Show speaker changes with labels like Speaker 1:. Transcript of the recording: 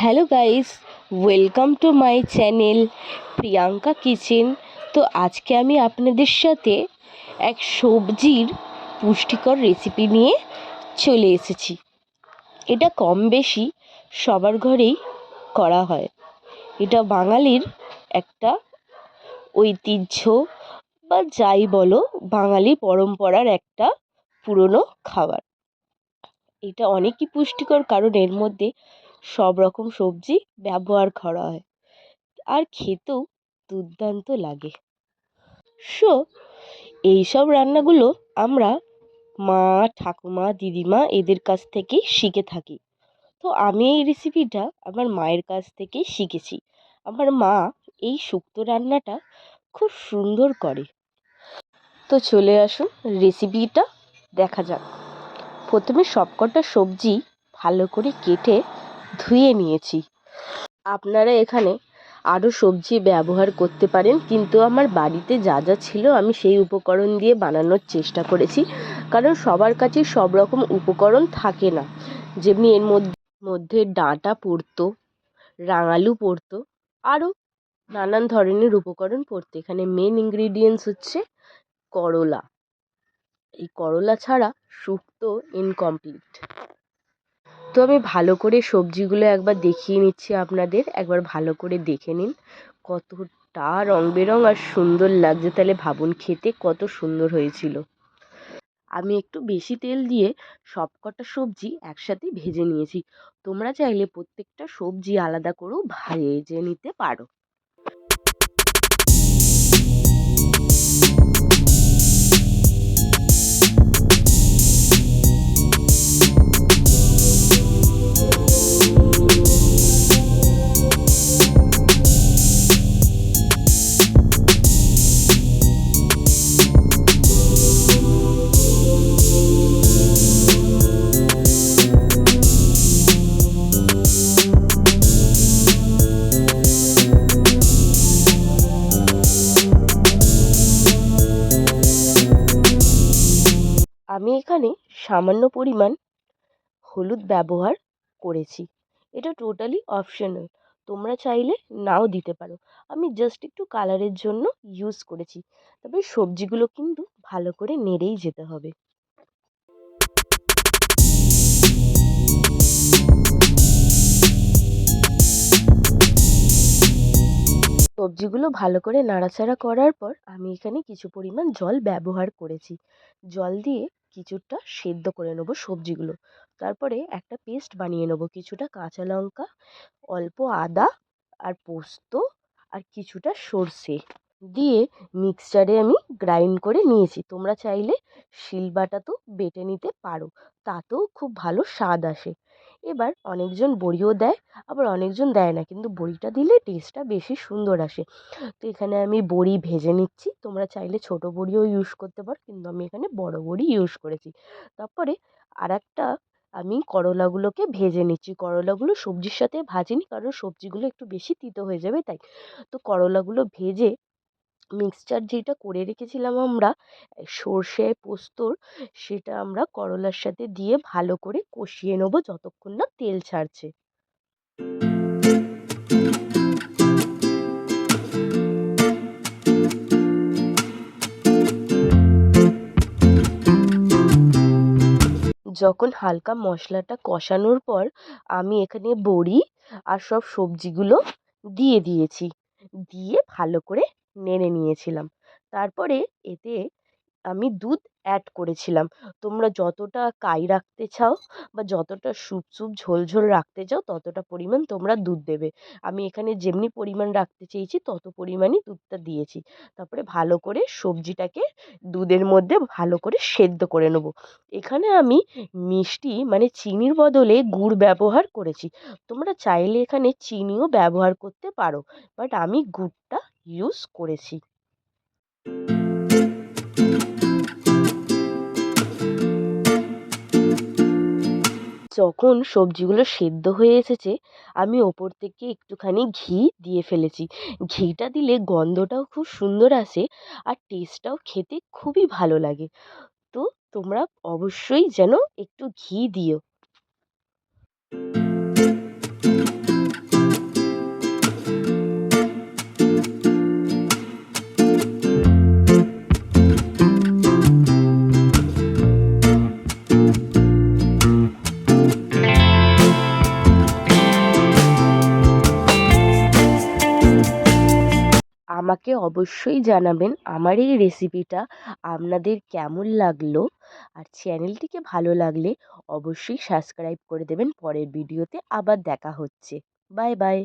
Speaker 1: Hello guys, welcome to my channel Priyanka kitchen. তো আজকে আমি আপনাদের সাথে এক সবজির পুষ্টিকর রেসিপি নিয়ে চলে এসেছি। এটা কম বেশি সবার ঘরেই করা হয়। এটা বাঙালির একটা ঐতিহ্য বা যাই বলো, বাঙালি পরম্পরার একটা পুরনো খাবার। এটা অনেকই পুষ্টিকর, কারণ এর মধ্যে সব রকম সবজি ব্যবহার করা হয় আর খেতেও দুর্দান্ত লাগে। সো এইসব রান্নাগুলো আমরা মা, ঠাকুমা, দিদিমা এদের কাছ থেকেই শিখে থাকি। তো আমি এই রেসিপিটা আমার মায়ের কাছ থেকেই শিখেছি। আমার মা এই শুক্তো রান্নাটা খুব সুন্দর করে। তো চলে আসুন, রেসিপিটা দেখা যাক। প্রথমে সবকটা সবজি ভালো করে কেটে ধুয়ে নিয়েছি। আপনারা এখানে আরও সবজি ব্যবহার করতে পারেন, কিন্তু আমার বাড়িতে যা যা ছিল আমি সেই উপকরণ দিয়ে বানানোর চেষ্টা করেছি, কারণ সবার কাছে সব রকম উপকরণ থাকে না। যেমনি এর মধ্যে ডাঁটা পড়তো, রাঙালু পড়তো, আরও নানান ধরনের উপকরণ পড়তো। এখানে মেন ইনগ্রিডিয়েন্টস হচ্ছে করলা। এই করলা ছাড়া শুক্তো ইনকমপ্লিট। তো আমি ভালো করে সবজিগুলো একবার দেখিয়ে নিচ্ছি আপনাদের, একবার ভালো করে দেখে নিন কতটা রং বেরং আর সুন্দর লাগছে। তাহলে ভাবুন খেতে কত সুন্দর হয়েছিল। আমি একটু বেশি তেল দিয়ে সবকটা সবজি একসাথে ভেজে নিয়েছি। তোমরা চাইলে প্রত্যেকটা সবজি আলাদা করেও ভেজে নিতে পারো। আমি এখানে সামান্য পরিমাণ হলুদ ব্যবহার করেছি। এটা টোটালি অপশনাল, তোমরা চাইলে নাও দিতে পারো। আমি জাস্ট একটু কালারের জন্য ইউজ করেছি। তবে সবজিগুলো কিন্তু ভালো করে নেড়েই যেতে হবে। সবজিগুলো ভালো করে নাড়াচাড়া করার পর আমি এখানে কিছু পরিমাণ জল ব্যবহার করেছি। জল দিয়ে কিছুটা সেদ্ধ করে নেবো সবজিগুলো। তারপরে একটা পেস্ট বানিয়ে নেবো। কিছুটা কাঁচা লঙ্কা, অল্প আদা আর পোস্ত আর কিছুটা সর্ষে দিয়ে মিক্সচারে আমি গ্রাইন্ড করে নিয়েছি। তোমরা চাইলে শিলবাটাতেও বেটে নিতে পারো, তাতেও খুব ভালো স্বাদ আসে। এবার অনেকজন বড়িও দেয়, আবার অনেকজন দেয় না, কিন্তু বড়িটা দিলে টেস্টটা বেশি সুন্দর আসে। তো এখানে আমি বড়ি ভেজে নিচ্ছি। তোমরা চাইলে ছোট বড়িও ইউজ করতে পারো, কিন্তু আমি এখানে বড় বড়ি ইউজ করেছি। তারপরে আরেকটা আমি করলাগুলোকে ভেজে নিচ্ছি। করলাগুলো সবজির সাথে ভাজিনি, কারণ সবজিগুলো একটু বেশি তিতো হয়ে যাবে তাই। তো করলাগুলো ভেজে মিক্সচার যেটা করে রেখেছিলাম আমরা সর্ষে পোস্তর, সেটা আমরা করলার সাথে দিয়ে ভালো করে কষিয়ে নেবো যতক্ষণ না তেল ছাড়ছে। যখন হালকা মশলাটা কষানোর পর আমি এখানে বড়ি আর সব সবজিগুলো দিয়ে দিয়েছি, দিয়ে ভালো করে নেড়ে নিয়েছিলাম। তারপরে এতে আমি দুধ অ্যাড করেছিলাম। তোমরা যতটা কাই রাখতে চাও বা যতটা স্যুপ স্যুপ ঝোল ঝোল রাখতে চাও ততটা পরিমাণ তোমরা দুধ দেবে। আমি এখানে যেমনি পরিমাণ রাখতে চেয়েছি তত পরিমাণই দুধটা দিয়েছি। তারপরে ভালো করে সবজিটাকে দুধের মধ্যে ভালো করে সেদ্ধ করে নেব। এখানে আমি মিষ্টি মানে চিনির বদলে গুড় ব্যবহার করেছি। তোমরা চাইলে এখানে চিনিও ব্যবহার করতে পারো, বাট আমি গুড়টা ইউজ করেছি। যখন সবজিগুলো সেদ্ধ হয়ে এসেছে আমি ওপর থেকে একটুখানি ঘি দিয়ে ফেলেছি। ঘিটা দিলে গন্ধটাও খুব সুন্দর আসে আর টেস্টটাও খেতে খুবই ভালো লাগে। তো তোমরা অবশ্যই যেন একটু ঘি দিও। আমাকে অবশ্যই জানাবেন আমার এই রেসিপিটা আপনাদের কেমন লাগলো। আর চ্যানেলটিকে ভালো লাগলে অবশ্যই সাবস্ক্রাইব করে দেবেন। পরের ভিডিওতে আবার দেখা হচ্ছে। Bye bye.